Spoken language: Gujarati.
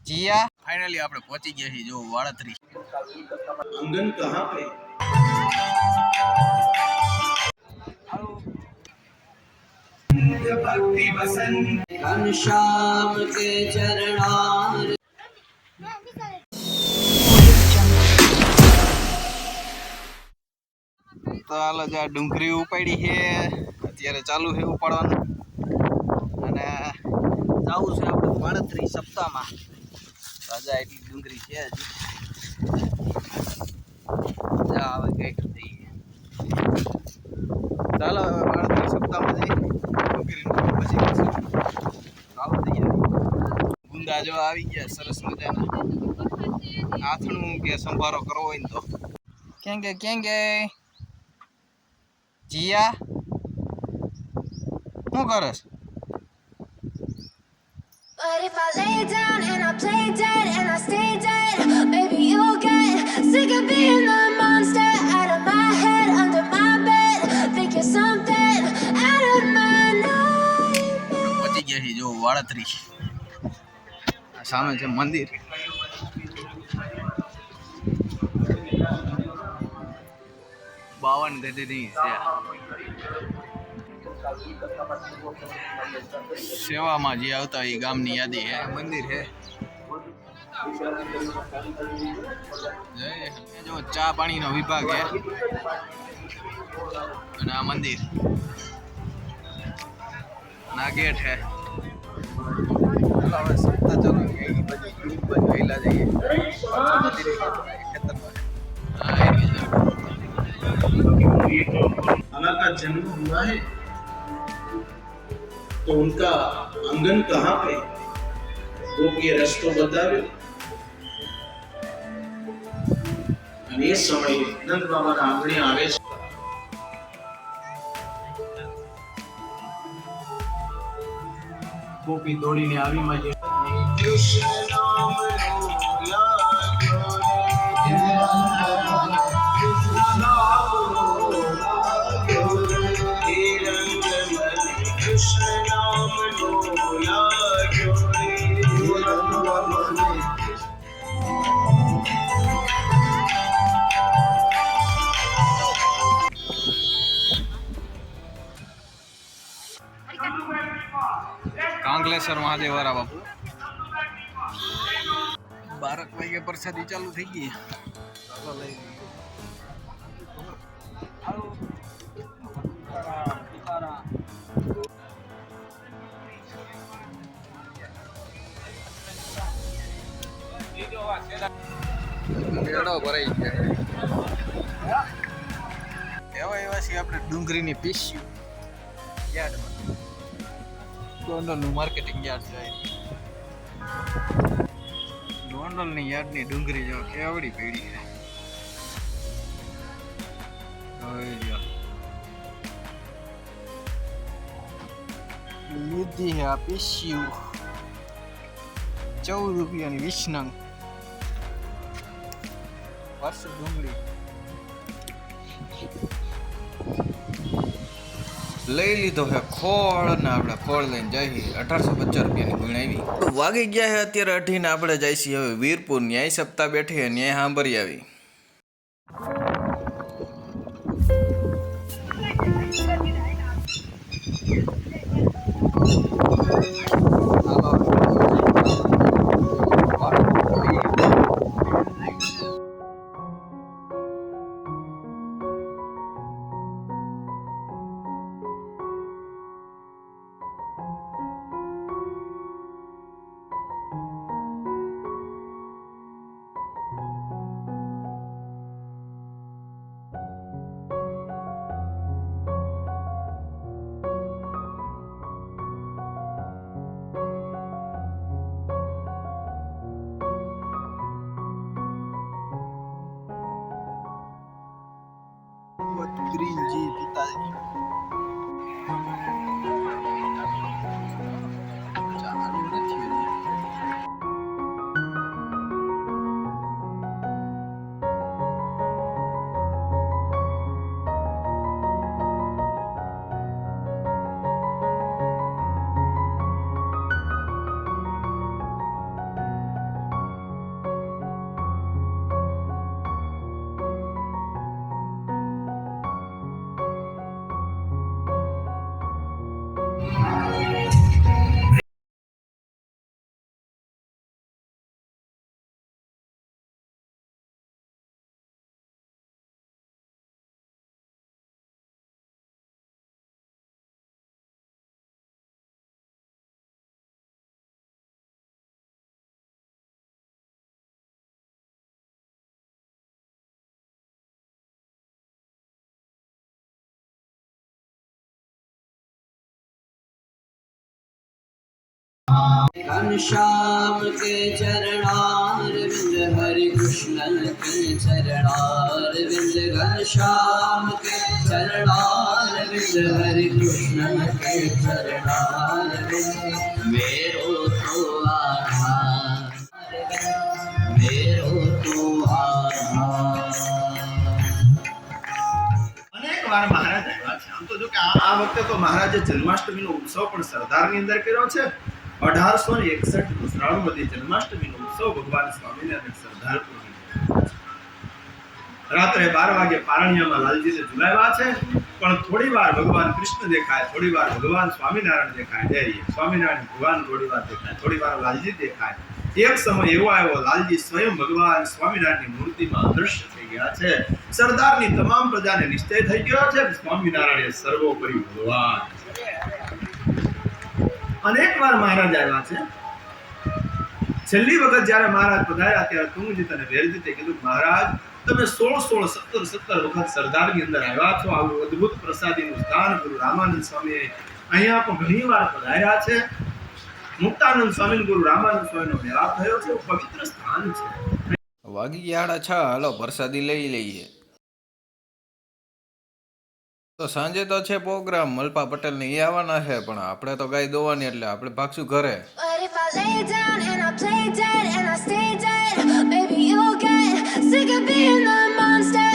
जिया फाइनली આપણે પહોંચી ગયા છીએ જો વાળત્રી आंगन कहाँ पे भक्ति बसंत घनश्याम के चरणार તો હાલો જા ડુંગરી ઉપાડી છે અત્યારે ચાલુ છે ઉપાડવાનું અને જાવું છે આપણે 32 સપ્તાહમાં રાજા એટલી ડુંગરી છે હજી જા હવે કઈક થઈ ચાલો હવે 32 સપ્તાહમાં જઈ ડુંગરીનું પછી ચાલુ થઈ જાય ગુંદા જો આવી ગયા સરસ મજાના આથણું કે સંભારો કરવો હોય ને તો કેંગે जिया શું કરસ But if I lay down and I play dead and I stay dead, maybe you'll get sick of being the monster out of my head, under my bed, thinking something out of my nightmare. પહોંચી ગયા છે જો વાળત્રી સામે છે મંદિર બાવન ગઢની છે સેવામાં જે આવતા એ ગામની યાદી છે મંદિર છે જો ચા પાણીનો વિભાગ છે અને આ મંદિર ના ગેટ છે હવે સપ્તાહ ચાલુ એ બધી વહેલા જઈએ ખેતરમાં अल्लाह का जन्म हुआ है तो उनका आंगन कहाँ पे वो ये रस्तो बतावे અને એ સમયે નંદ બાબાના આંગણે આવે છે ગોપી દોડીને આવી માં જે કૃષ્ણ નામ કાંગલેશ્વર મહાદેવ વાળા બાપુ 12 વાગે પ્રસાદી ચાલુ થઈ ગઈ ચાલો લઈ મેળો ભરાઈ ગયા એવા એવા છે આપણે ડુંગરીની પીસ્યું યાર્ડમાં ગોંડલનું માર્કેટિંગ યાર્ડ જાય ગોંડલની યાર્ડની ડુંગરી જો કેવડી પડી છે લીધી છે આ પીસ્યું 14 રૂપિયાની 20 નંગ વર્ષ ડુંગળી લઈ લીધો હે ખોળ ને આપણે ખોળ લઈને જઈએ 1850 રૂપિયાની ગુણ આવી વાગી ગયા છે અત્યારે 8 ને આપણે જઈશી હવે વીરપુર ન્યાય સપ્તાહ બેઠી ન્યાય સાંભળી આવી घनश्याम के चरणारविंद हरि कृष्ण के चरणारविंद घनश्याम के चरणारविंद हरि कृष्ण के चरणारविंद मेरो तो आधार मेरो तो आधार। અનેક વાર મહારાજ આવ્યા છે. આમ તો જો કે આ વખતે તો મહારાજે જન્માષ્ટમીનો ઉત્સવ પણ સરદારની અંદર કર્યો છે. 1861 શ્રાવણવતી જન્માષ્ટમીનો ઉત્સવ ભગવાન સ્વામિનારાયણ સરદારપુરમાં કર્યો છે. રાત્રે 12 વાગે પારણિયામાં લાલજીને ઝુલાવ્યા છે. પણ થોડી વાર ભગવાન કૃષ્ણ દેખાય, થોડી વાર ભગવાન સ્વામિનારાયણ દેખાય. સ્વામિનારાયણ ભગવાન થોડી વાર દેખાય, થોડી વાર લાલજી દેખાય. એક સમય એવો આવ્યો, લાલજી સ્વયં ભગવાન સ્વામિનારાયણની મૂર્તિમાં અદૃશ્ય થઈ ગયા છે. સરદારની તમામ પ્રજાને નિશ્ચય થઈ ગયો છે કે સ્વામિનારાયણ એ સર્વોપરી ભગવાન. અનેક વાર મહારાજ આવ્યા છે. છેલ્લી વખત જ્યારે મહારાજ પધાર્યા ત્યારે તુંગજીત અને વેરજીતે કીધું, મહારાજ તમે 16, 17 વખત સરદારની અંદર આવ્યા છો. આવું અદ્ભુત પ્રસાદીનું સ્થાન ગુરુ રામાનંદ સ્વામી અહીંયા પણ ઘણી વાર પધાર્યા છે. મુક્તાનંદ સ્વામી ગુરુ રામાનંદ સ્વામીનો મેળાપ થયો છે. પવિત્ર સ્થાન છે. વાગી ગયા 6:30. હાલો પ્રસાદી લઈ લઈએ. તો સાંજે તો છે પ્રોગ્રામ, મલપા પટેલ ને એ આવવાના છે, પણ આપણે તો ગાય દોવાની એટલે આપણે ભાગશું ઘરે. But if I lay down and I